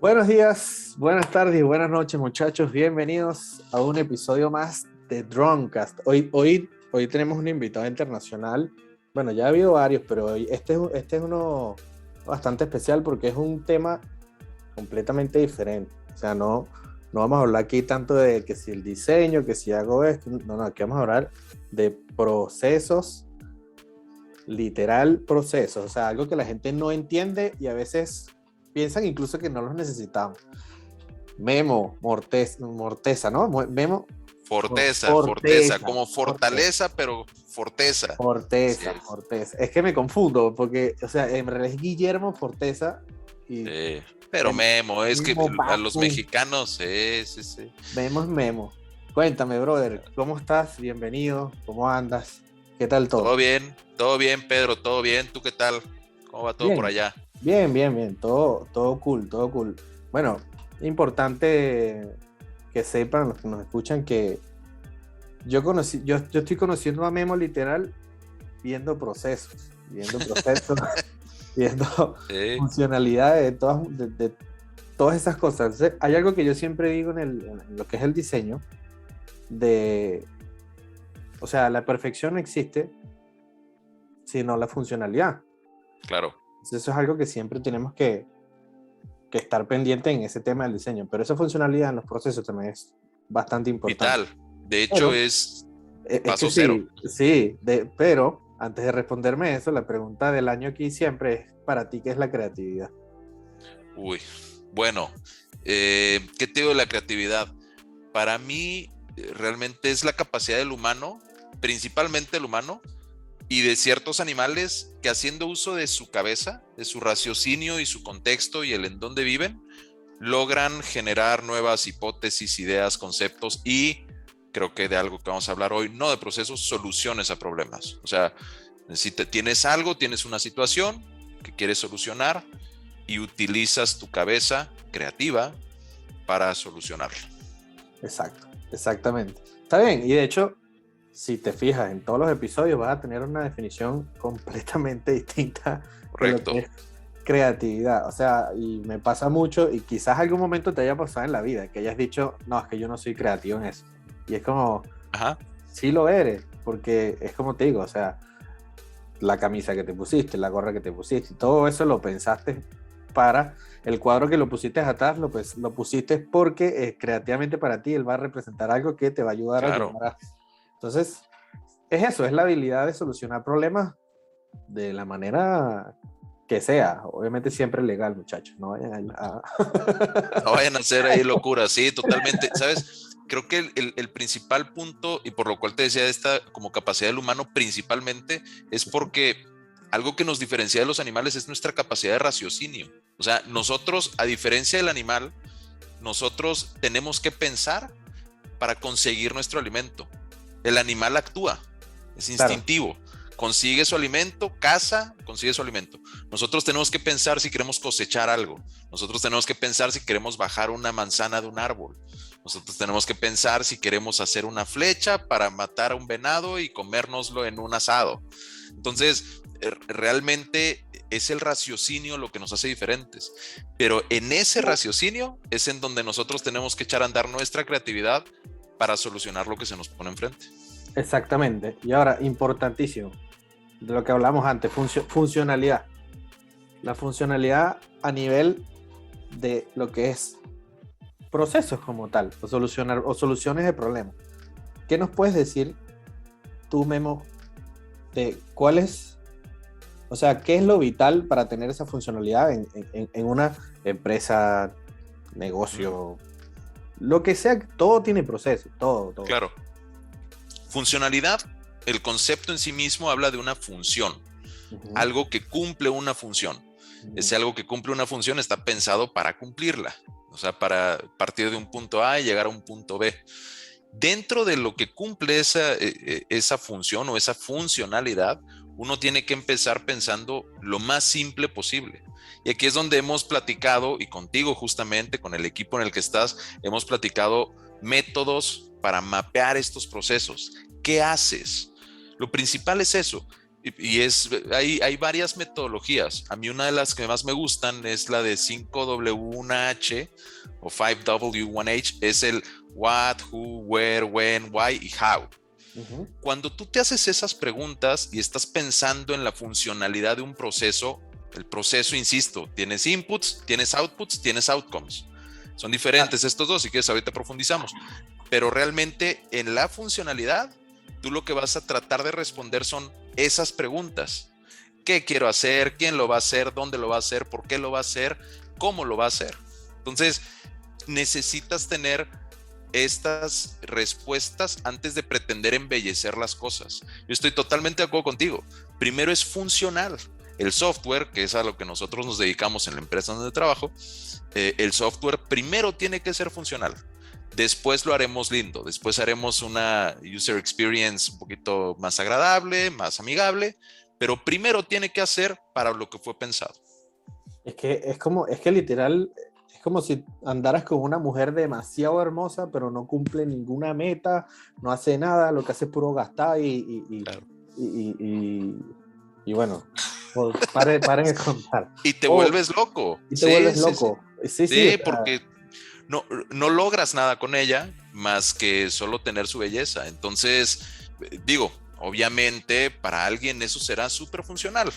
Buenos días, buenas tardes y buenas noches, muchachos. Bienvenidos a un episodio más de Dronecast. Hoy tenemos un invitado internacional. Bueno, ya ha habido varios, pero hoy este es uno bastante especial porque es un tema completamente diferente. O sea, no vamos a hablar aquí tanto de que si el diseño, que si hago esto. No, aquí vamos a hablar de procesos, literal procesos. O sea, algo que la gente no entiende y a veces piensan incluso que no los necesitamos. Morteza, ¿no? Forteza, como fortaleza, pero forteza. Forteza, Sí, Forteza. Es que me confundo porque, o sea, en realidad es Guillermo Forteza y pero el Memo, es que mismo a los Papu. mexicanos, sí. Memo es Memo. Cuéntame, brother, ¿cómo estás? Bienvenido, ¿cómo andas? ¿Qué tal todo? Todo bien, Pedro, todo bien. ¿Tú qué tal? ¿Cómo va todo por Bien, allá? bien, todo cool, todo cool. Bueno, importante que sepan los que nos escuchan que yo estoy conociendo a Memo literal viendo procesos, viendo Sí, funcionalidades de todas esas cosas. Entonces, hay algo que yo siempre digo en lo que es el diseño, de, o sea, la perfección no existe, sino la funcionalidad. claro. Entonces, eso es algo que siempre tenemos que estar pendiente en ese tema del diseño, pero esa funcionalidad en los procesos también es bastante importante. Vital. De hecho, Pero es es que paso cero. sí, pero antes de responderme eso, la pregunta del año aquí siempre es para ti, ¿qué es la creatividad? Uy, bueno, ¿qué te digo de la creatividad? Para mí, realmente es la capacidad del humano, principalmente el humano, y de ciertos animales que haciendo uso de su cabeza, de su raciocinio y su contexto y el en donde viven, logran generar nuevas hipótesis, ideas, conceptos y creo que de algo que vamos a hablar hoy, no de procesos, soluciones a problemas. O sea, si tienes algo, tienes una situación que quieres solucionar y utilizas tu cabeza creativa para solucionarla. Exacto, exactamente. Está bien, y de hecho, si te fijas en todos los episodios, vas a tener una definición completamente distinta de lo que Correcto. es creatividad. O sea, y me pasa mucho, y quizás algún momento te haya pasado en la vida, que hayas dicho, no, es que yo no soy creativo en eso. Y es como, Ajá. sí lo eres, porque es como te digo, o sea, la camisa que te pusiste, la gorra que te pusiste, todo eso lo pensaste para el cuadro que lo pusiste atrás, lo pusiste porque creativamente para ti él va a representar algo que te va a ayudar a Claro. llegar a... Entonces, es eso, es la habilidad de solucionar problemas de la manera que sea, obviamente siempre legal, muchachos, no vayan No vayan a hacer ahí locuras, sí, totalmente. ¿Sabes? Creo que el principal punto, y por lo cual te decía esta como capacidad del humano principalmente, es porque algo que nos diferencia de los animales es nuestra capacidad de raciocinio. O sea, nosotros, a diferencia del animal, nosotros tenemos que pensar para conseguir nuestro alimento. El animal actúa, es Claro, instintivo. Consigue su alimento, caza, consigue su alimento. Nosotros tenemos que pensar si queremos cosechar algo. Nosotros tenemos que pensar si queremos bajar una manzana de un árbol. Nosotros tenemos que pensar si queremos hacer una flecha para matar a un venado y comérnoslo en un asado. Entonces, realmente es el raciocinio lo que nos hace diferentes. Pero en ese raciocinio es en donde nosotros tenemos que echar a andar nuestra creatividad para solucionar lo que se nos pone enfrente. exactamente. Y ahora, importantísimo, de lo que hablamos antes, funcionalidad. La funcionalidad a nivel de lo que es procesos como tal, o soluciones de problemas. ¿Qué nos puedes decir tú, Memo, de cuál es, o sea, qué es lo vital para tener esa funcionalidad en una empresa, negocio, lo que sea? Todo tiene proceso, todo. Claro. Funcionalidad, el concepto en sí mismo habla de una función, Uh-huh. algo que cumple una función. Uh-huh. Ese algo que cumple una función está pensado para cumplirla, o sea, para partir de un punto A y llegar a un punto B. Dentro de lo que cumple esa función o esa funcionalidad, uno tiene que empezar pensando lo más simple posible. Y aquí es donde hemos platicado, y contigo justamente, con el equipo en el que estás, hemos platicado métodos para mapear estos procesos. ¿Qué haces? Lo principal es eso. Hay varias metodologías. A mí una de las que más me gustan es la de 5W1H o 5W1H. Es el what, who, where, when, why y how. Cuando tú te haces esas preguntas y estás pensando en la funcionalidad de un proceso, el proceso, insisto, tienes inputs, tienes outputs, tienes outcomes. Son diferentes estos dos, si quieres ahorita profundizamos. Pero realmente en la funcionalidad, tú lo que vas a tratar de responder son esas preguntas. ¿Qué quiero hacer? ¿Quién lo va a hacer? ¿Dónde lo va a hacer? ¿Por qué lo va a hacer? ¿Cómo lo va a hacer? Entonces, necesitas tener estas respuestas antes de pretender embellecer las cosas. Yo estoy totalmente de acuerdo contigo. Primero es funcional. El software, que es a lo que nosotros nos dedicamos en la empresa donde trabajo, el software primero tiene que ser funcional. Después lo haremos lindo. Después haremos una user experience un poquito más agradable, más amigable, pero primero tiene que hacer para lo que fue pensado. Es que literal, es como si andaras con una mujer demasiado hermosa, pero no cumple ninguna meta, no hace nada, lo que hace es puro gastar Claro. y bueno, paren de contar. Y te vuelves loco. Y te vuelves loco. Sí, porque no logras nada con ella más que solo tener su belleza. Entonces, digo, obviamente para alguien eso será súper funcional,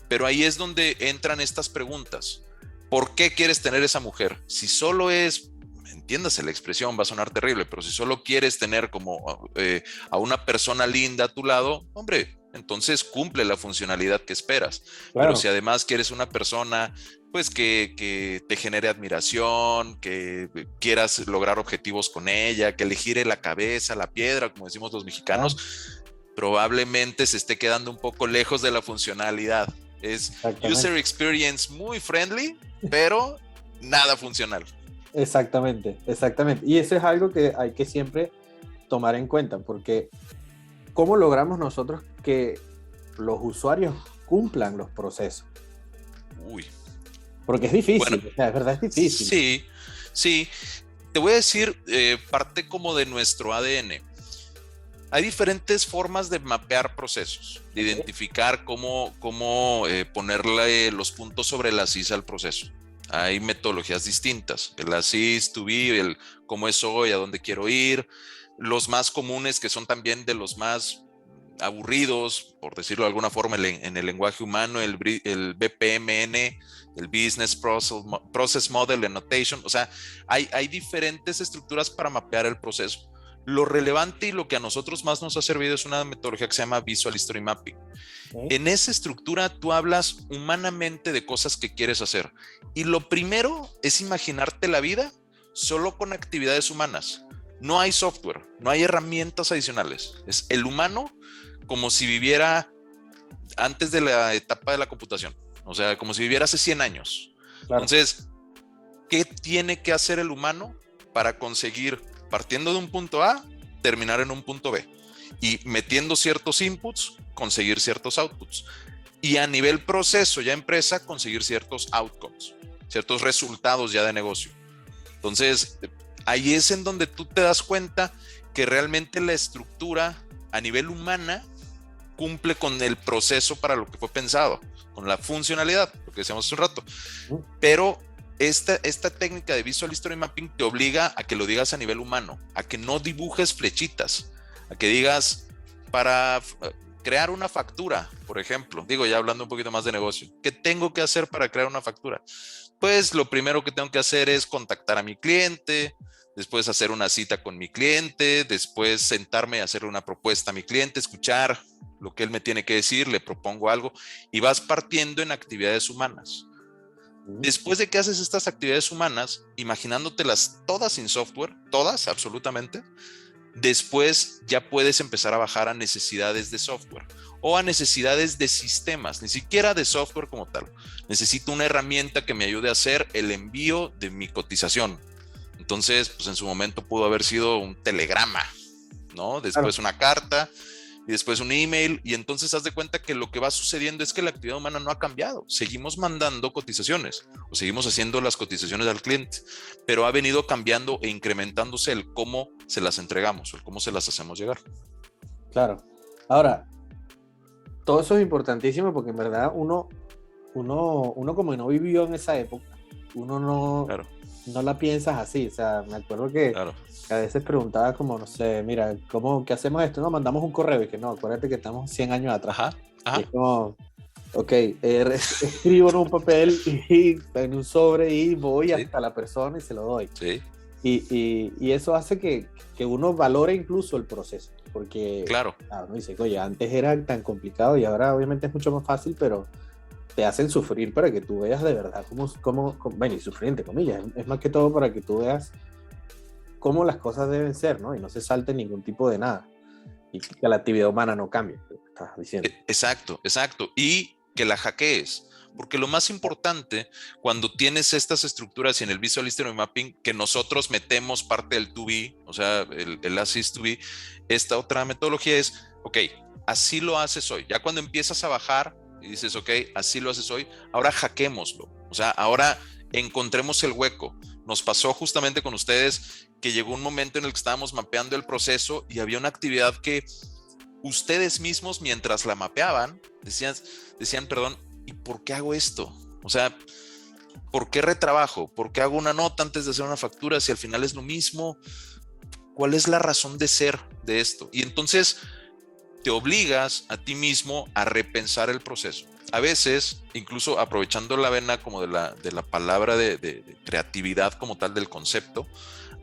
pero ahí es donde entran estas preguntas. ¿Por qué quieres tener esa mujer? Si solo es, entiéndase la expresión, va a sonar terrible, pero si solo quieres tener como a una persona linda a tu lado, hombre, entonces cumple la funcionalidad que esperas. Claro. Pero si además quieres una persona pues que te genere admiración, que quieras lograr objetivos con ella, que le gire la cabeza, la piedra, como decimos los mexicanos, probablemente se esté quedando un poco lejos de la funcionalidad. Es user experience muy friendly, pero nada funcional. Exactamente. Y eso es algo que hay que siempre tomar en cuenta, porque ¿cómo logramos nosotros que los usuarios cumplan los procesos? Porque es difícil, bueno, o sea, es verdad, es difícil. Sí. Te voy a decir, parte como de nuestro ADN. Hay diferentes formas de mapear procesos, de identificar cómo ponerle los puntos sobre las is al proceso. Hay metodologías distintas, el as is, to be, el cómo es hoy, a dónde quiero ir. Los más comunes, que son también de los más aburridos, por decirlo de alguna forma, en el lenguaje humano, el BPMN, el Business Process Model Notation. O sea, hay diferentes estructuras para mapear el proceso. Lo relevante y lo que a nosotros más nos ha servido es una metodología que se llama Visual History Mapping. En esa estructura tú hablas humanamente de cosas que quieres hacer. Y lo primero es imaginarte la vida solo con actividades humanas. No hay software, no hay herramientas adicionales. Es el humano como si viviera antes de la etapa de la computación. O sea, como si viviera hace 100 años. Claro. Entonces, ¿qué tiene que hacer el humano para conseguir, partiendo de un punto A, terminar en un punto B? Y metiendo ciertos inputs, conseguir ciertos outputs. Y a nivel proceso, ya empresa, conseguir ciertos outcomes, ciertos resultados ya de negocio. Entonces, ahí es en donde tú te das cuenta que realmente la estructura a nivel humana cumple con el proceso para lo que fue pensado, con la funcionalidad, lo que decíamos hace un rato. Pero esta técnica de Visual History Mapping te obliga a que lo digas a nivel humano, a que no dibujes flechitas, a que digas, para crear una factura, por ejemplo, digo ya hablando un poquito más de negocio, ¿qué tengo que hacer para crear una factura? Pues lo primero que tengo que hacer es contactar a mi cliente, después hacer una cita con mi cliente, después sentarme a hacerle una propuesta a mi cliente, escuchar lo que él me tiene que decir, le propongo algo y vas partiendo en actividades humanas. Después de que haces estas actividades humanas, imaginándotelas todas sin software, todas absolutamente, después ya puedes empezar a bajar a necesidades de software o a necesidades de sistemas, ni siquiera de software como tal. Necesito una herramienta que me ayude a hacer el envío de mi cotización. Entonces, pues en su momento pudo haber sido un telegrama, ¿no? Después una carta y después un email, y entonces haz de cuenta que lo que va sucediendo es que la actividad humana no ha cambiado. Seguimos mandando cotizaciones o seguimos haciendo las cotizaciones al cliente, pero ha venido cambiando e incrementándose el cómo se las entregamos o el cómo se las hacemos llegar. Claro. Ahora, todo eso es importantísimo porque en verdad uno como no vivió en esa época, uno Claro, no la piensas así. O sea, me acuerdo que claro. a veces preguntaba como, no sé, mira, ¿qué hacemos esto? No, mandamos un correo y que no, acuérdate que estamos 100 años atrás. Ajá, Y ajá. es como, ok, escribo en un papel y en un sobre y voy Sí, hasta la persona y se lo doy. sí, Y eso hace que uno valore incluso el proceso, porque claro. uno dice, oye, antes era tan complicado y ahora obviamente es mucho más fácil, pero te hacen sufrir para que tú veas de verdad bueno, y sufrir entre comillas, es más que todo para que tú veas cómo las cosas deben ser, ¿no? Y no se salte ningún tipo de nada. Y que la actividad humana no cambie, lo que estás diciendo. Exacto, exacto. Y que la hackees. Porque lo más importante cuando tienes estas estructuras y en el Visual History Mapping, que nosotros metemos parte del 2B, o sea, el Assist 2B, esta otra metodología es, ok, así lo haces hoy. Ya cuando empiezas a bajar y dices, ok, así lo haces hoy, ahora hackeémoslo. O sea, ahora encontremos el hueco. Nos pasó justamente con ustedes que llegó un momento en el que estábamos mapeando el proceso y había una actividad que ustedes mismos mientras la mapeaban decían, perdón, ¿y por qué hago esto? O sea, ¿por qué retrabajo? ¿Por qué hago una nota antes de hacer una factura si al final es lo mismo? ¿Cuál es la razón de ser de esto? Y entonces te obligas a ti mismo a repensar el proceso. A veces, incluso aprovechando la vena como de la palabra de creatividad como tal del concepto,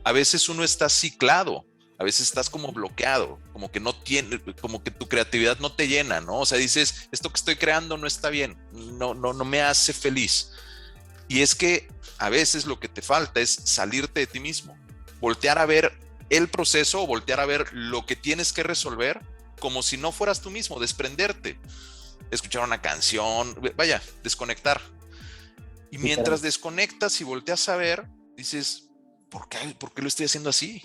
a veces uno está ciclado, a veces estás como bloqueado, como que no tiene, como que tu creatividad no te llena, ¿no? O sea, dices, esto que estoy creando no está bien, no me hace feliz. Y es que a veces lo que te falta es salirte de ti mismo, voltear a ver el proceso o voltear a ver lo que tienes que resolver como si no fueras tú mismo, desprenderte, escuchar una canción, vaya, desconectar. Y Literal. mientras desconectas y volteas a ver, dices, ¿por qué lo estoy haciendo así?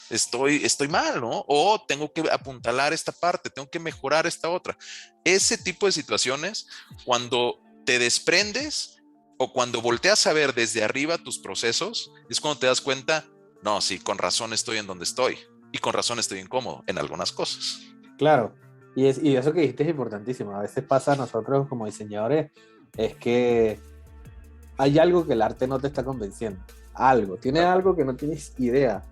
Estoy mal, ¿no? O tengo que apuntalar esta parte, tengo que mejorar esta otra. Ese tipo de situaciones, cuando te desprendes o cuando volteas a ver desde arriba tus procesos, es cuando te das cuenta, no, sí, con razón estoy en donde estoy y con razón estoy incómodo en algunas cosas. Claro. Y eso que dijiste es importantísimo. A veces pasa a nosotros como diseñadores, es que hay algo que el arte no te está convenciendo. Algo. Tiene Claro. algo que no tienes idea.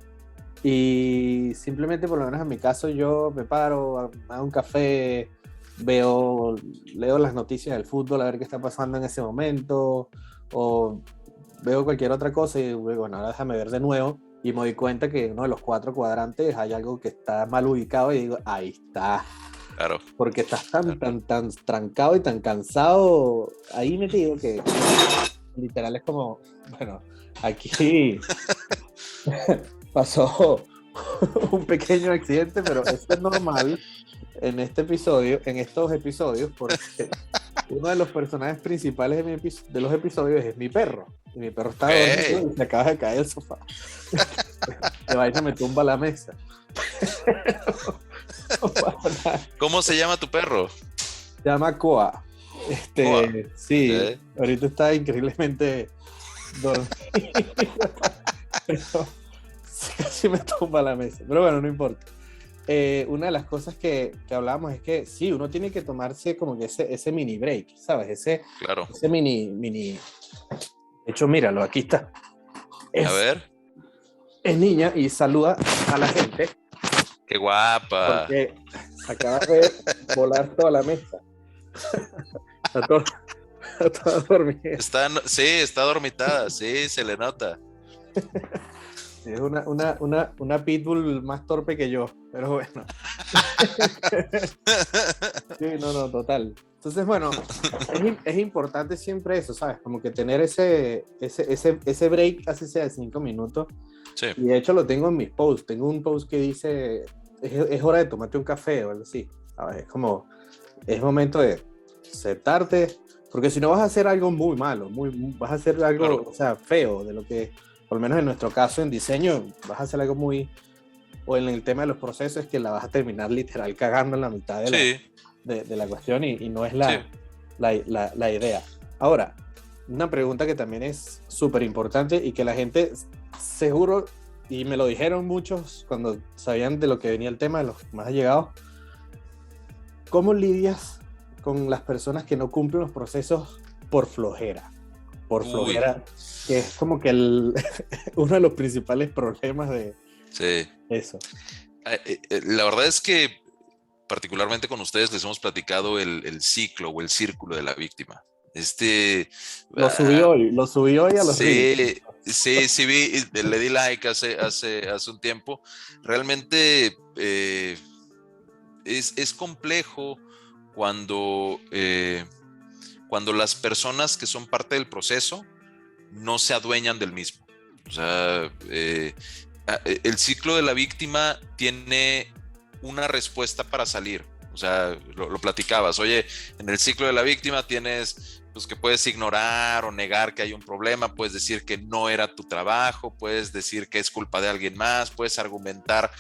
Y simplemente, por lo menos en mi caso, yo me paro, hago un café, leo las noticias del fútbol, a ver qué está pasando en ese momento, o veo cualquier otra cosa y digo, bueno, ahora déjame ver de nuevo. Y me doy cuenta que en uno de los 4 cuadrantes hay algo que está mal ubicado y digo, ahí está. Claro, Porque estás tan, claro. tan trancado y tan cansado ahí metido que literal es como, bueno, aquí pasó un pequeño accidente, pero esto es normal en estos episodios, porque uno de los personajes principales de los episodios es mi perro. Y mi perro está Ok. dormido y se acaba de caer del sofá. De vaina me tumba la mesa. No pasa nada. ¿Cómo se llama tu perro? Se llama Koa. Coa. Sí, Ok. ahorita está increíblemente dormido. Pero casi me tumba la mesa. Pero bueno, no importa. Una de las cosas que hablábamos es que sí, uno tiene que tomarse como que ese mini break, ¿sabes? Claro. Ese mini. De hecho, míralo, aquí está. A Es, ver. es niña y saluda a la gente Qué guapa. porque se acaba de volar toda la mesa. Está toda, está toda dormida. Sí, está dormitada. Sí, se le nota. Es una pitbull más torpe que yo, pero bueno. Sí, no, total. Entonces, bueno, es importante siempre eso, ¿sabes? Como que tener ese break, así sea de 5 minutos. Sí, Y de hecho lo tengo en mis posts. Tengo un post que dice, es hora de tomarte un café o algo así. ¿Sabes? Es como, es momento de sentarte, porque si no vas a hacer algo muy malo, vas a hacer algo, claro. o sea, feo, de lo que, por lo menos en nuestro caso en diseño, vas a hacer algo muy, o en el tema de los procesos, que la vas a terminar literal cagando en la mitad Sí, de la cuestión y no es sí. la idea. Ahora, una pregunta que también es súper importante y que la gente seguro, y me lo dijeron muchos cuando sabían de lo que venía el tema, de los más allegados, ¿cómo lidias con las personas que no cumplen los procesos por flojera. Por flojera, que es como que uno de los principales problemas de eso. La verdad es que particularmente con ustedes les hemos platicado el ciclo o el círculo de la víctima. Lo subí hoy a los reels. Sí, le di like hace un tiempo. Realmente es complejo cuando las personas que son parte del proceso no se adueñan del mismo. O sea, el ciclo de la víctima tiene una respuesta para salir. O sea, lo platicabas. Oye, en el ciclo de la víctima tienes pues que puedes ignorar o negar que hay un problema, puedes decir que no era tu trabajo, puedes decir que es culpa de alguien más, puedes argumentar,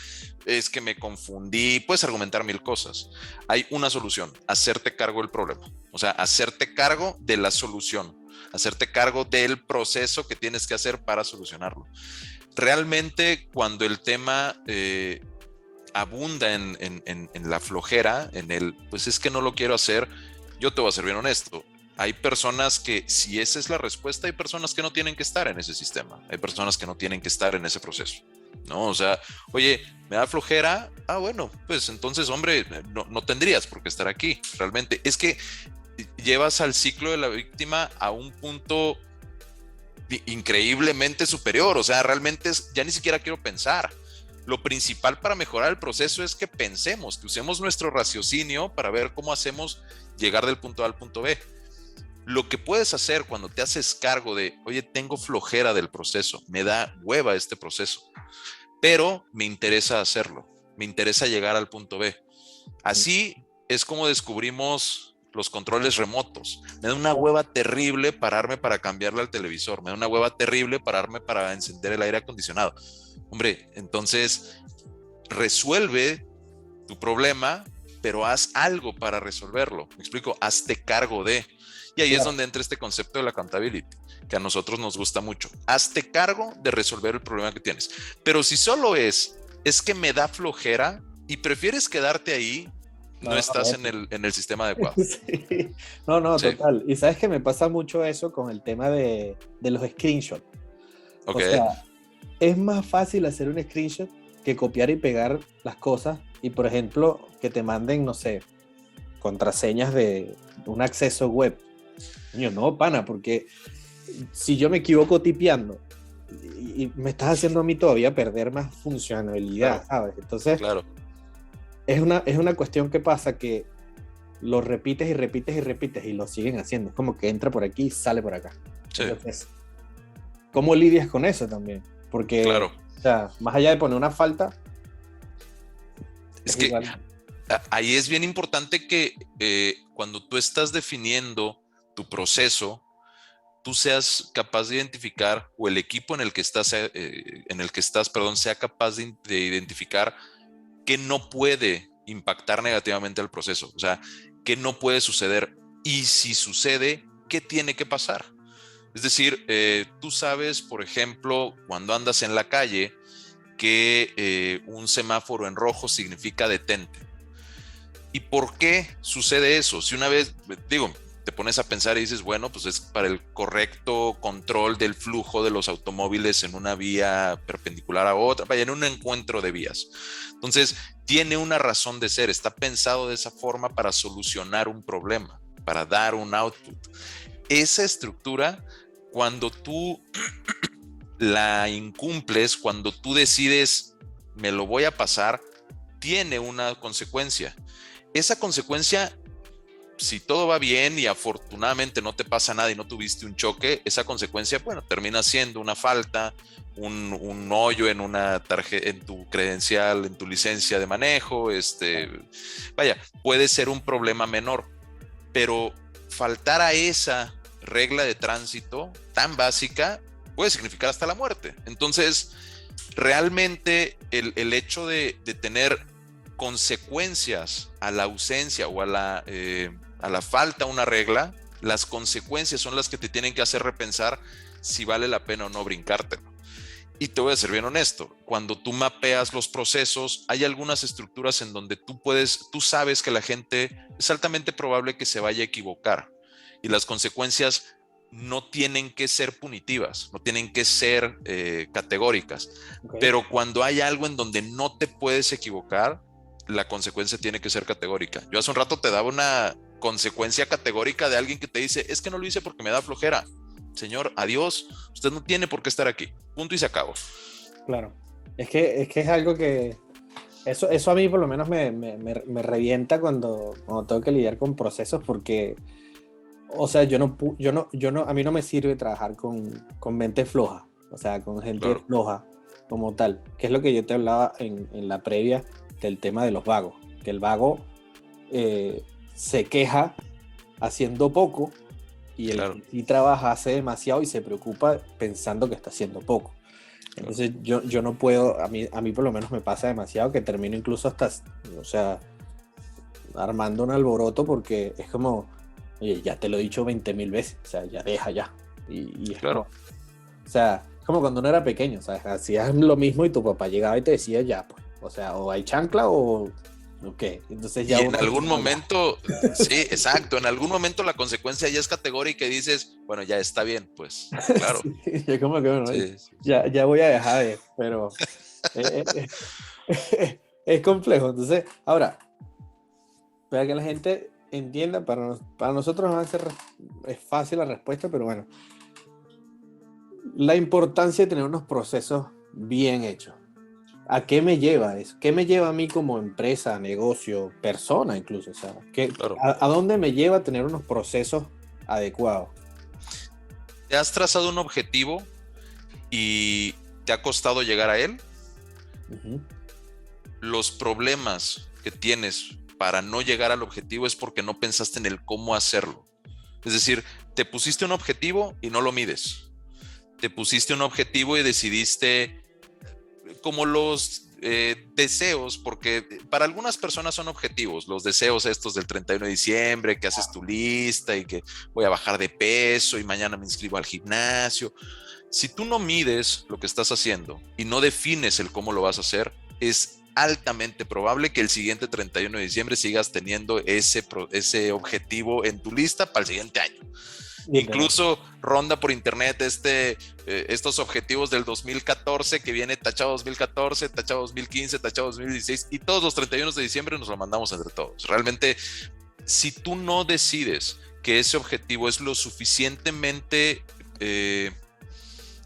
es que me confundí, puedes argumentar mil cosas. Hay una solución: hacerte cargo del problema. O sea, hacerte cargo de la solución, hacerte cargo del proceso que tienes que hacer para solucionarlo. Realmente, cuando el tema abunda en la flojera, pues es que no lo quiero hacer, yo te voy a ser bien honesto. Hay personas que, si esa es la respuesta, hay personas que no tienen que estar en ese sistema, hay personas que no tienen que estar en ese proceso, ¿no? O sea, oye, me da flojera, bueno, pues entonces, hombre, no tendrías por qué estar aquí. Realmente es que llevas al ciclo de la víctima a un punto increíblemente superior. O sea, realmente ya ni siquiera quiero pensar. Lo principal para mejorar el proceso es que pensemos, que usemos nuestro raciocinio para ver cómo hacemos llegar del punto A al punto B. Lo que puedes hacer cuando te haces cargo de, oye, tengo flojera del proceso, me da hueva este proceso, pero me interesa hacerlo, me interesa llegar al punto B. Así es como descubrimos los controles remotos. Me da una hueva terrible pararme para cambiarle al televisor, me da una hueva terrible pararme para encender el aire acondicionado. Hombre, entonces resuelve tu problema, pero haz algo para resolverlo. Me explico, hazte cargo de. Y ahí es donde entra este concepto de la accountability, que a nosotros nos gusta mucho. Hazte cargo de resolver el problema que tienes. Pero si solo es que me da flojera y prefieres quedarte ahí, no estás en el sistema adecuado. Sí. No, sí. Total. Y sabes que me pasa mucho eso con el tema de los screenshots. Okay. O sea, es más fácil hacer un screenshot que copiar y pegar las cosas y, por ejemplo, que te manden, no sé, contraseñas de un acceso web. No, pana, porque si yo me equivoco tipeando y me estás haciendo a mí todavía perder más funcionalidad, claro. ¿Sabes? Entonces, claro. es una cuestión que pasa que lo repites y repites y repites y lo siguen haciendo. Es como que entra por aquí y sale por acá. Sí. Entonces, ¿cómo lidias con eso también? Porque, claro. O sea, más allá de poner una falta, es que igual. Ahí es bien importante que cuando tú estás definiendo tu proceso, tú seas capaz de identificar, o el equipo en el que estás, sea capaz de identificar qué no puede impactar negativamente al proceso. O sea, qué no puede suceder. Y si sucede, ¿qué tiene que pasar? Es decir, tú sabes, por ejemplo, cuando andas en la calle, que un semáforo en rojo significa detente. ¿Y por qué sucede eso? Si una vez, te pones a pensar y dices, bueno, pues es para el correcto control del flujo de los automóviles en una vía perpendicular a otra, vaya, en un encuentro de vías. Entonces, tiene una razón de ser, está pensado de esa forma para solucionar un problema, para dar un output. Esa estructura, cuando tú la incumples, cuando tú decides, me lo voy a pasar, tiene una consecuencia. Esa consecuencia, si todo va bien y afortunadamente no te pasa nada y no tuviste un choque, esa consecuencia, bueno, termina siendo una falta, un hoyo en una tarjeta, en tu credencial, en tu licencia de manejo, vaya, puede ser un problema menor, pero faltar a esa regla de tránsito tan básica puede significar hasta la muerte. Entonces, realmente el hecho de tener consecuencias a la ausencia o a la falta de una regla, las consecuencias son las que te tienen que hacer repensar si vale la pena o no brincártelo. Y te voy a ser bien honesto, cuando tú mapeas los procesos, hay algunas estructuras en donde tú sabes que la gente es altamente probable que se vaya a equivocar y las consecuencias no tienen que ser punitivas, no tienen que ser categóricas, Okay. pero cuando hay algo en donde no te puedes equivocar, la consecuencia tiene que ser categórica. Yo hace un rato te daba una consecuencia categórica de alguien que te dice, es que no lo hice porque me da flojera. Señor, adiós, usted no tiene por qué estar aquí, punto y se acabó. Claro. Es que es algo que, eso a mí por lo menos me revienta cuando tengo que lidiar con procesos porque, o sea, a mí no me sirve trabajar con mente floja, o sea, con gente Claro, floja como tal, que es lo que yo te hablaba en la previa del tema de los vagos, que el vago se queja haciendo poco y el claro, que sí trabaja hace demasiado y se preocupa pensando que está haciendo poco. claro. Entonces yo no puedo, a mí por lo menos me pasa demasiado que termino incluso hasta, o sea, armando un alboroto porque es como, oye, ya te lo he dicho 20.000 veces, o sea, ya deja ya. Y es como, Claro. o sea, es como cuando uno era pequeño, ¿sabes? Hacías lo mismo y tu papá llegaba y te decía ya, pues, o sea, o hay chancla o qué. Entonces ya Y en uno dice, algún no, ya. momento, sí, exacto, en algún momento la consecuencia ya es categórica y dices, bueno, ya está bien, pues, claro. Sí, es como que bueno, Sí, sí, sí. ya voy a dejar de, pero es complejo. Entonces, ahora, para que la gente entienda, para nosotros va a ser, es fácil la respuesta, pero bueno, la importancia de tener unos procesos bien hechos. ¿A qué me lleva eso? ¿Qué me lleva a mí como empresa, negocio, persona incluso? O sea, Claro. a dónde me lleva tener unos procesos adecuados? ¿Te has trazado un objetivo y te ha costado llegar a él? Ujú. Los problemas que tienes para no llegar al objetivo es porque no pensaste en el cómo hacerlo. Es decir, te pusiste un objetivo y no lo mides. Te pusiste un objetivo y decidiste como los deseos, porque para algunas personas son objetivos, los deseos estos del 31 de diciembre, que haces tu lista y que voy a bajar de peso y mañana me inscribo al gimnasio. Si tú no mides lo que estás haciendo y no defines el cómo lo vas a hacer, es altamente probable que el siguiente 31 de diciembre sigas teniendo ese objetivo en tu lista para el siguiente año. Literal. Incluso ronda por internet estos objetivos del 2014 que viene tachado 2014, tachado 2015, tachado 2016 y todos los 31 de diciembre nos lo mandamos entre todos. Realmente, si tú no decides que ese objetivo es lo suficientemente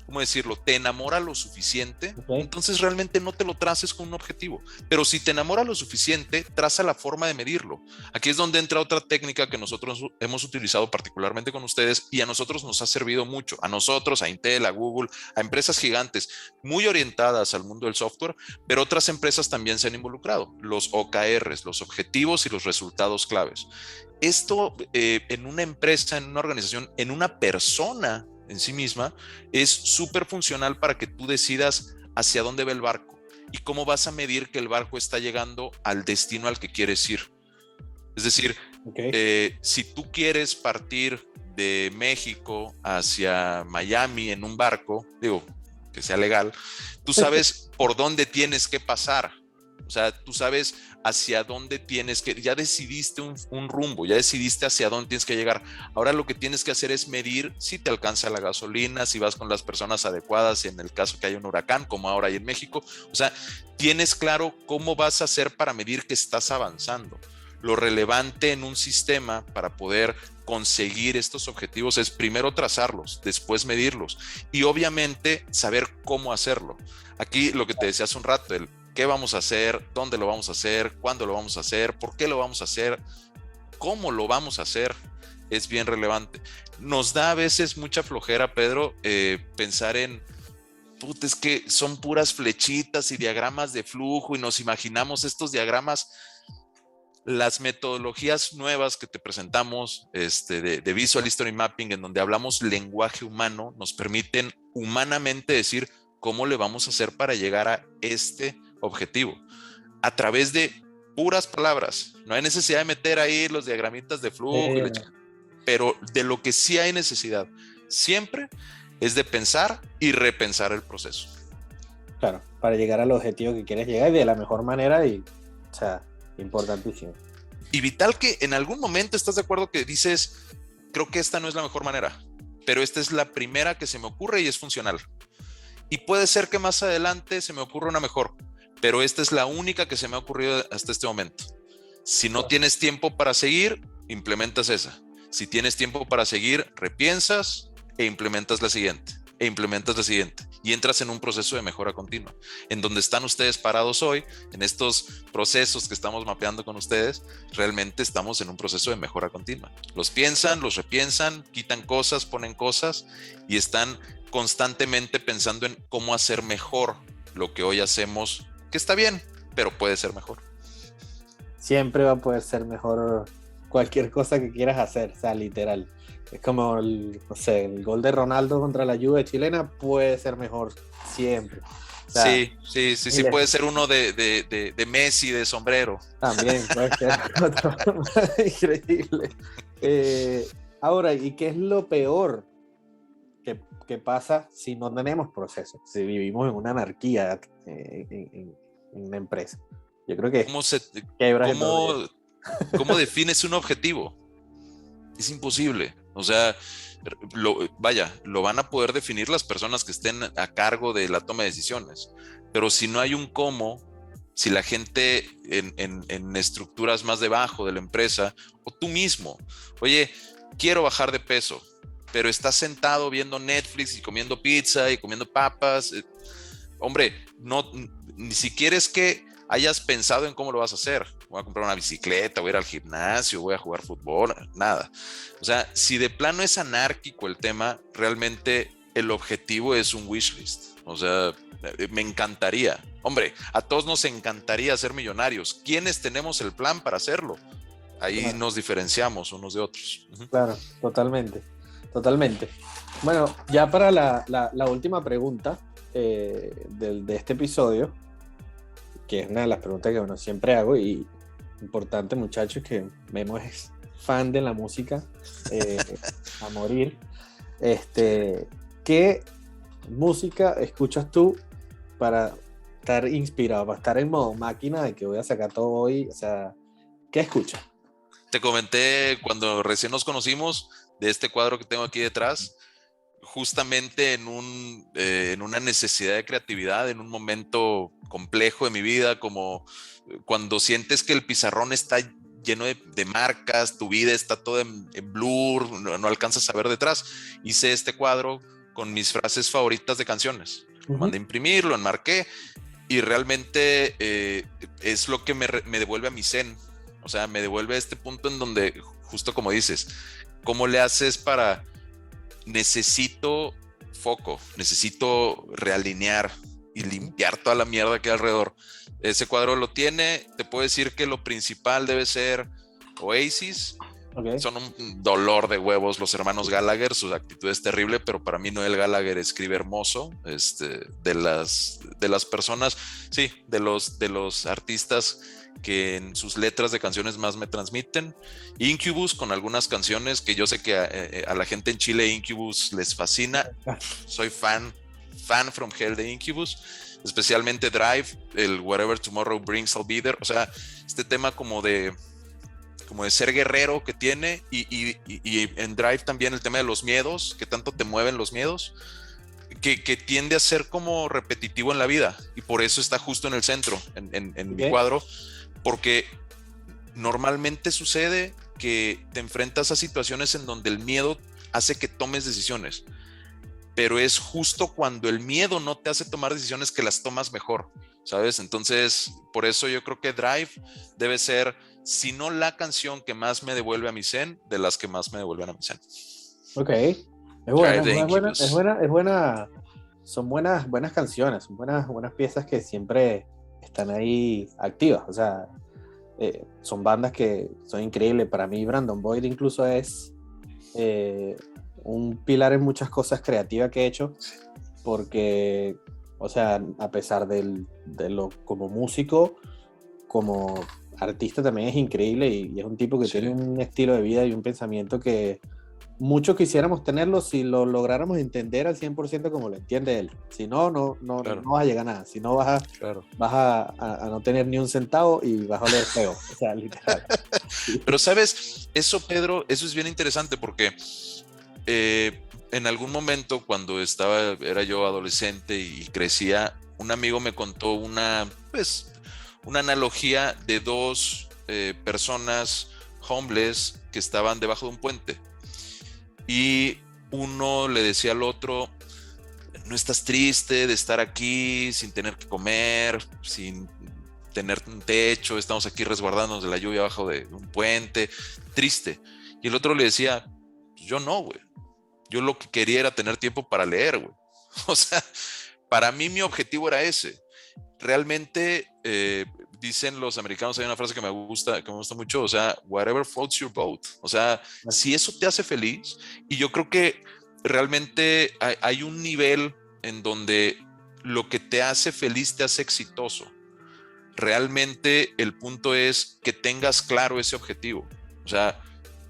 ¿cómo decirlo? Te enamora lo suficiente, ¿Ok? entonces realmente no te lo traces con un objetivo. Pero si te enamora lo suficiente, traza la forma de medirlo. Aquí es donde entra otra técnica que nosotros hemos utilizado particularmente con ustedes y a nosotros nos ha servido mucho. A nosotros, a Intel, a Google, a empresas gigantes muy orientadas al mundo del software, pero otras empresas también se han involucrado. Los OKRs, los objetivos y los resultados claves. Esto en una empresa, en una organización, en una persona en sí misma, es súper funcional para que tú decidas hacia dónde va el barco y cómo vas a medir que el barco está llegando al destino al que quieres ir. Es decir, ¿Ok? si tú quieres partir de México hacia Miami en un barco, digo, que sea legal, tú sabes por dónde tienes que pasar. O sea, tú sabes hacia dónde tienes que, ya decidiste un rumbo, ya decidiste hacia dónde tienes que llegar. Ahora lo que tienes que hacer es medir si te alcanza la gasolina, si vas con las personas adecuadas en el caso que haya un huracán, como ahora hay en México. O sea, tienes claro cómo vas a hacer para medir que estás avanzando. Lo relevante en un sistema para poder conseguir estos objetivos es primero trazarlos, después medirlos y obviamente saber cómo hacerlo. Aquí lo que te decía hace un rato, el qué vamos a hacer, dónde lo vamos a hacer, cuándo lo vamos a hacer, por qué lo vamos a hacer, cómo lo vamos a hacer, es bien relevante. Nos da a veces mucha flojera, Pedro, pensar en, puta, es que son puras flechitas y diagramas de flujo y nos imaginamos estos diagramas. Las metodologías nuevas que te presentamos de Visual History Mapping, en donde hablamos lenguaje humano, nos permiten humanamente decir cómo le vamos a hacer para llegar a este objetivo a través de puras palabras. No hay necesidad de meter ahí los diagramitas de flujo, pero de lo que sí hay necesidad siempre es de pensar y repensar el proceso. Claro, para llegar al objetivo que quieres llegar y de la mejor manera y, o sea, importantísimo. Y vital que en algún momento estás de acuerdo que dices, creo que esta no es la mejor manera, pero esta es la primera que se me ocurre y es funcional. Y puede ser que más adelante se me ocurra una mejor, pero esta es la única que se me ha ocurrido hasta este momento. Si no tienes tiempo para seguir, implementas esa. Si tienes tiempo para seguir, repiensas e implementas la siguiente. Y entras en un proceso de mejora continua. En donde están ustedes parados hoy, en estos procesos que estamos mapeando con ustedes, realmente estamos en un proceso de mejora continua. Los piensan, los repiensan, quitan cosas, ponen cosas y están constantemente pensando en cómo hacer mejor lo que hoy hacemos, que está bien, pero puede ser mejor. Siempre va a poder ser mejor cualquier cosa que quieras hacer, o sea, literal. Es como no sé, el gol de Ronaldo contra la Juve chilena puede ser mejor siempre. O sea, sí, puede ser uno de Messi de sombrero. También puede ser otro. Increíble. Ahora, ¿y qué es lo peor que pasa si no tenemos procesos? Si vivimos en una anarquía en una empresa. Yo creo que ¿Cómo defines un objetivo? Es imposible. O sea, lo van a poder definir las personas que estén a cargo de la toma de decisiones. Pero si no hay un cómo, si la gente en estructuras más debajo de la empresa, o tú mismo, oye, quiero bajar de peso, pero estás sentado viendo Netflix y comiendo pizza y comiendo papas. Hombre, ni siquiera es que hayas pensado en cómo lo vas a hacer. Voy a comprar una bicicleta, voy a ir al gimnasio, voy a jugar fútbol, nada. O sea, si de plano es anárquico el tema, realmente el objetivo es un wishlist. O sea, me encantaría. Hombre, a todos nos encantaría ser millonarios. ¿Quiénes tenemos el plan para hacerlo? Ahí claro, nos diferenciamos unos de otros. Claro, totalmente. Bueno, ya para la última pregunta de este episodio, que es una de las preguntas que bueno, siempre hago, y importante, muchachos, que Memo es fan de la música a morir. ¿Qué música escuchas tú para estar inspirado, para estar en modo máquina de que voy a sacar todo hoy? O sea, ¿qué escuchas? Te comenté cuando recién nos conocimos de este cuadro que tengo aquí detrás, justamente en una necesidad de creatividad, en un momento complejo de mi vida, como cuando sientes que el pizarrón está lleno de marcas, tu vida está toda en blur, no alcanzas a ver detrás. Hice este cuadro con mis frases favoritas de canciones. Lo mandé a imprimir, lo enmarqué y realmente es lo que me devuelve a mi zen. O sea, me devuelve a este punto en donde, justo como dices, ¿cómo le haces para... Necesito foco, necesito realinear y limpiar toda la mierda que hay alrededor? Ese cuadro lo tiene. Te puedo decir que lo principal debe ser Oasis. Okay. Son un dolor de huevos los hermanos Gallagher, su actitud es terrible, pero para mí Noel Gallagher escribe hermoso. De las personas, sí, de los artistas que en sus letras de canciones más me transmiten. Incubus, con algunas canciones que yo sé que a la gente en Chile Incubus les fascina. Soy fan from hell de Incubus, especialmente Drive, el Whatever Tomorrow Brings I'll Be There. O sea, este tema como de ser guerrero que tiene, y en Drive también el tema de los miedos, que tanto te mueven los miedos, que tiende a ser como repetitivo en la vida, y por eso está justo en el centro, en mi cuadro, porque normalmente sucede que te enfrentas a situaciones en donde el miedo hace que tomes decisiones, pero es justo cuando el miedo no te hace tomar decisiones que las tomas mejor, ¿sabes? Entonces, por eso yo creo que Drive debe ser, si no la canción que más me devuelve a mi zen, de las que más me devuelven a mi zen. Ok, es buena. Son buenas canciones, son buenas piezas que siempre están ahí activas. O sea, son bandas que son increíbles. Para mí Brandon Boyd incluso es un pilar en muchas cosas creativas que he hecho, porque, o sea, a pesar de lo como músico, como artista también es increíble, y es un tipo que tiene un estilo de vida y un pensamiento que mucho quisiéramos tenerlo si lo lográramos entender al 100% como lo entiende él. Si no, Claro, no vas a llegar a nada. Si no, claro. vas a no tener ni un centavo y vas a oler feo. O sea, literal. Pero sabes, eso, Pedro, eso es bien interesante porque en algún momento cuando era yo adolescente y crecía, un amigo me contó pues, una analogía de dos personas homeless que estaban debajo de un puente. Y uno le decía al otro, no estás triste de estar aquí sin tener que comer, sin tener un techo, estamos aquí resguardándonos de la lluvia abajo de un puente, triste. Y el otro le decía, yo no, güey. Yo lo que quería era tener tiempo para leer, güey. O sea, para mí mi objetivo era ese. Realmente, dicen los americanos, hay una frase que me gusta mucho, o sea, whatever floats your boat. O sea, si eso te hace feliz, y yo creo que realmente hay un nivel en donde lo que te hace feliz te hace exitoso. Realmente el punto es que tengas claro ese objetivo. O sea,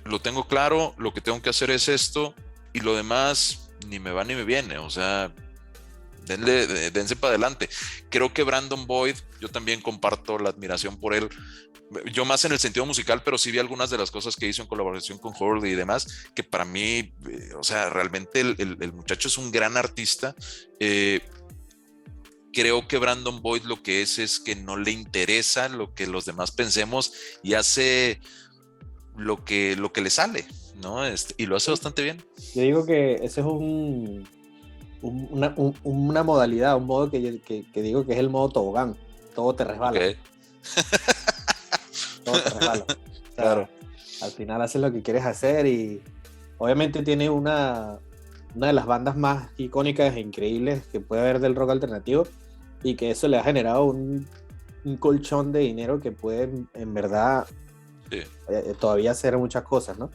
lo tengo claro, lo que tengo que hacer es esto y lo demás ni me va ni me viene. O sea, dense para adelante. Creo que Brandon Boyd, yo también comparto la admiración por él. Yo más en el sentido musical, pero sí vi algunas de las cosas que hizo en colaboración con Hurley y demás, que para mí, o sea, realmente el muchacho es un gran artista. Creo que Brandon Boyd lo que es que no le interesa lo que los demás pensemos y hace lo que le sale, ¿no? Y lo hace bastante bien. Yo digo que ese es una modalidad, un modo que digo que es el modo tobogán. Todo te resbala. Ok. Todo te resbala. O sea, Claro. al final haces lo que quieres hacer y obviamente tiene una de las bandas más icónicas e increíbles que puede haber del rock alternativo y que eso le ha generado un colchón de dinero que puede en verdad Sí. todavía hacer muchas cosas, ¿no?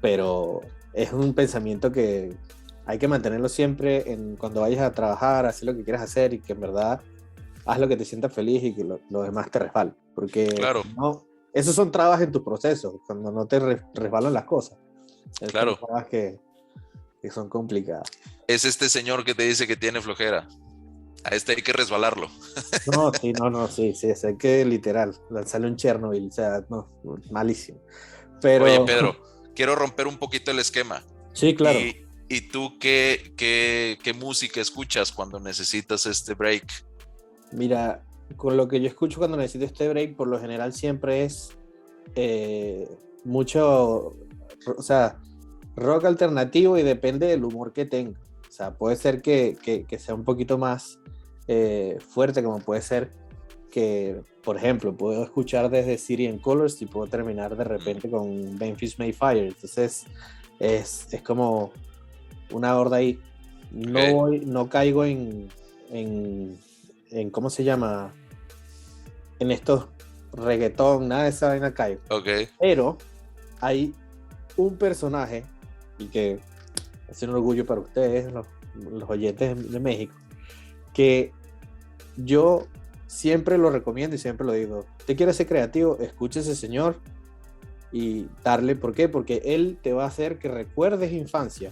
Pero es un pensamiento que hay que mantenerlo siempre cuando vayas a trabajar, hacer lo que quieras hacer y que en verdad haz lo que te sientas feliz y que lo demás te resbale. Porque Claro, no, esos son trabas en tu proceso, cuando no te resbalan las cosas. Esas son claro. trabas que son complicadas. Es este señor que te dice que tiene flojera. A este hay que resbalarlo. No, sí, sí, es que literal, lanzarle un Chernobyl, o sea, no, malísimo. Oye, Pero Pedro, quiero romper un poquito el esquema. sí, claro. ¿Y tú qué música escuchas cuando necesitas este break? Mira, con lo que yo escucho cuando necesito este break, por lo general siempre es mucho, o sea, rock alternativo y depende del humor que tenga. O sea, puede ser que sea un poquito más fuerte, como puede ser que, por ejemplo, puedo escuchar desde City and Colors y puedo terminar de repente con Memphis Mayfire. Entonces, es como una horda ahí. Ok, No caigo en ¿cómo se llama? En estos reggaetón, nada de esa vaina caigo. ok. Pero hay un personaje, y que es un orgullo para ustedes, los oyentes de México, que yo siempre lo recomiendo y siempre lo digo. ¿Te quieres ser creativo? Escucha a ese señor y darle. ¿Por qué? Porque él te va a hacer que recuerdes infancia,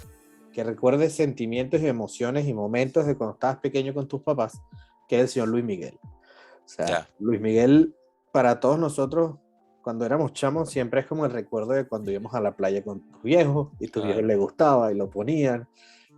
que recuerdes sentimientos y emociones y momentos de cuando estabas pequeño con tus papás, que es el señor Luis Miguel. O sea, Ya. Luis Miguel, para todos nosotros, cuando éramos chamos, siempre es como el recuerdo de cuando íbamos a la playa con tus viejos y tus viejos Claro. les gustaba y lo ponían.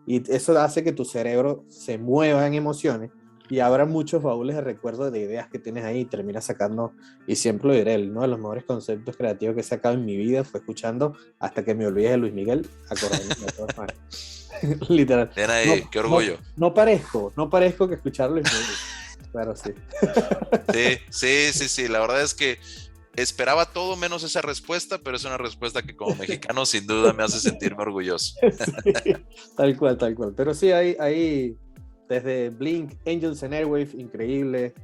Y eso hace que tu cerebro se mueva en emociones y abra muchos baúles de recuerdos de ideas que tienes ahí y terminas sacando, y siempre lo diré, uno de los mejores conceptos creativos que he sacado en mi vida fue escuchando Hasta que me olvides de Luis Miguel, acordándome de todas maneras. Literal. Ven ahí, qué orgullo. No parezco que escuchar Luis Miguel. Claro, sí. Sí. La verdad es que esperaba todo menos esa respuesta, pero es una respuesta que como mexicano sin duda me hace sentirme orgulloso. Sí, tal cual. Pero sí, hay desde Blink, Angels and Airwave, increíble.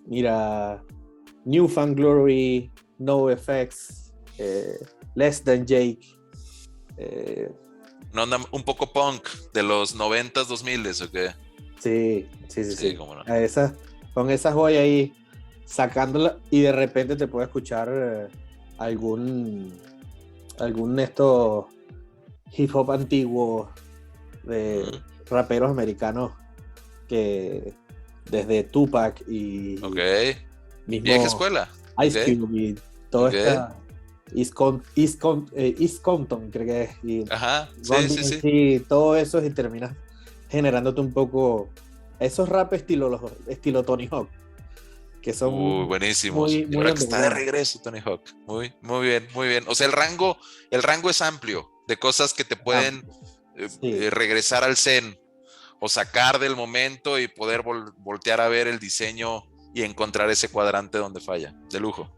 Mira, New Found Glory, NoFX, Less Than Jake. Una onda un poco punk de los 90s, 2000s, ¿o qué? Sí. Sí, cómo no. Con esas voy ahí sacándola y de repente te puedo escuchar algún algún esto hip hop antiguo de raperos americanos que desde Tupac y Ok. mismo Vieja escuela. Ice Ok. Cube y toda Ok. esta East Compton, creo que es, y Ajá. Run Sí, sí, sí. DMC, todo eso, y terminas generándote un poco esos rap estilo Tony Hawk, que son Buenísimos. muy, Y muy ahora que está de underground. regreso Tony Hawk. Muy, muy bien, muy bien. O sea, el rango es amplio de cosas que te Ah, pueden sí. regresar al zen o sacar del momento y poder voltear a ver el diseño y encontrar ese cuadrante donde falla. De lujo.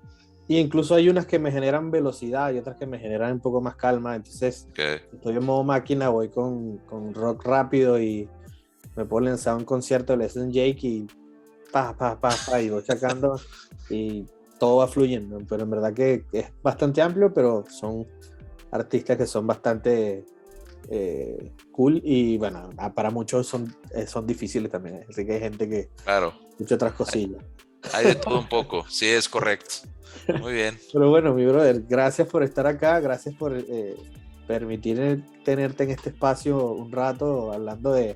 Y incluso hay unas que me generan velocidad y otras que me generan un poco más calma. Entonces, Okay. estoy en modo máquina, voy con rock rápido y me puedo lanzar un concierto de Leslie Jake y y voy sacando y todo va fluyendo. Pero en verdad que es bastante amplio, pero son artistas que son bastante cool y bueno, para muchos son difíciles también. Así que hay gente que Claro. escucha otras Hay, cosillas. hay de todo un poco. Sí, es correcto. Muy bien. Pero bueno, mi brother, gracias por estar acá, gracias por permitir tenerte en este espacio un rato hablando de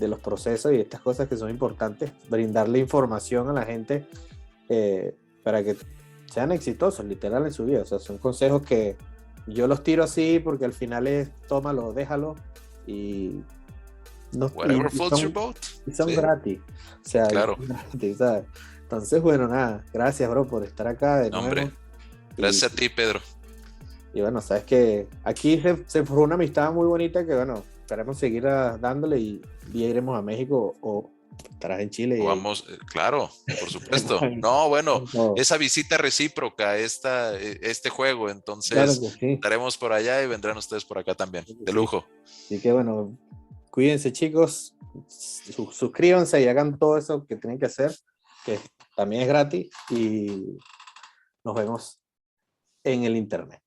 los procesos y estas cosas que son importantes, brindarle información a la gente para que sean exitosos, literal, en su vida. O sea, son consejos que yo los tiro así porque al final es tómalo, déjalo y, no, Whatever floats your boat. y son Sí, gratis. O sea, claro. gratis, ¿sabes? Entonces, bueno, nada, gracias, bro, por estar acá de No, nuevo. hombre. Y, Gracias a ti, Pedro. y bueno, sabes que aquí se formó una amistad muy bonita que, bueno, esperemos seguir dándole y ya iremos a México o estarás en Chile y ahí. Vamos, claro, por supuesto. No, bueno, No, esa visita recíproca, este juego, claro entonces que sí. estaremos por allá y vendrán ustedes por acá también. Claro que De sí. lujo. Así que bueno, cuídense chicos, suscríbanse y hagan todo eso que tienen que hacer, que también es gratis y nos vemos en el internet.